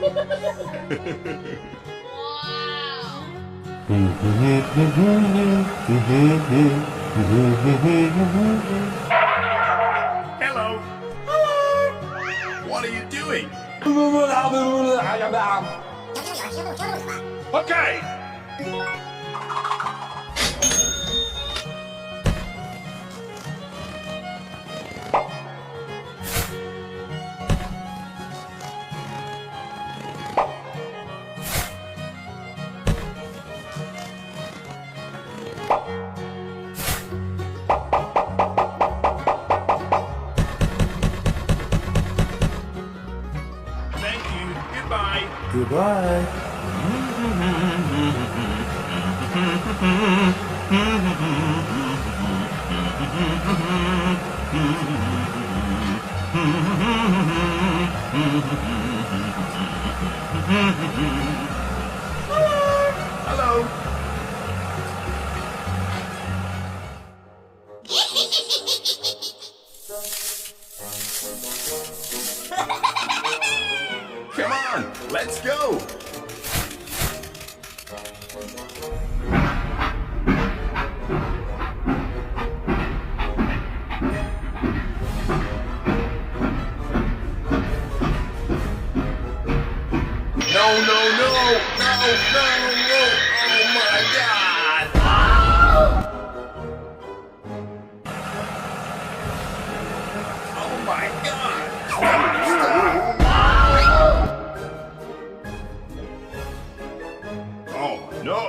Hello. What are you doing? Okay. Thank you. Goodbye. Goodbye. Hello. Come on, let's go. No, no, no, no, no, no. Oh my God. Oh my God. Oh no.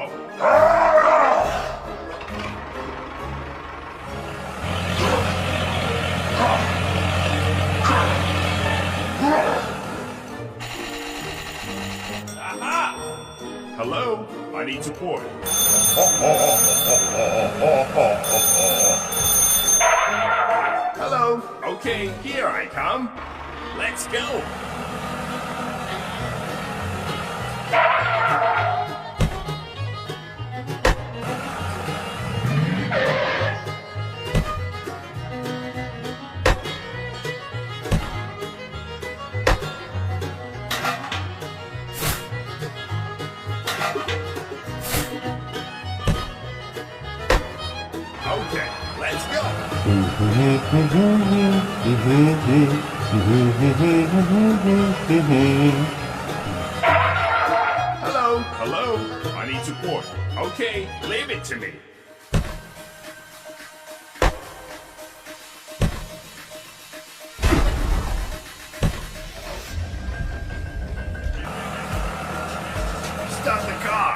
Aha! Hello, I need support. Hello, okay, here I come. Let's go. Okay, let's go. Hello, hello, I need support. Okay, leave it to me. Stop the car.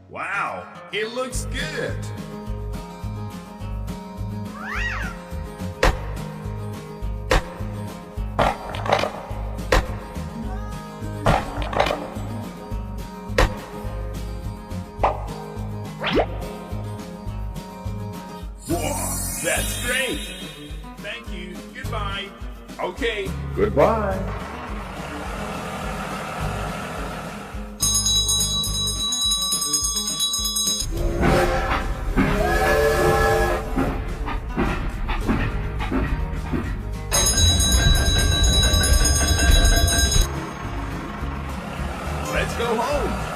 Wow, it looks good. Whoa, that's great. Thank you. Goodbye. Okay. Goodbye. Let's go home.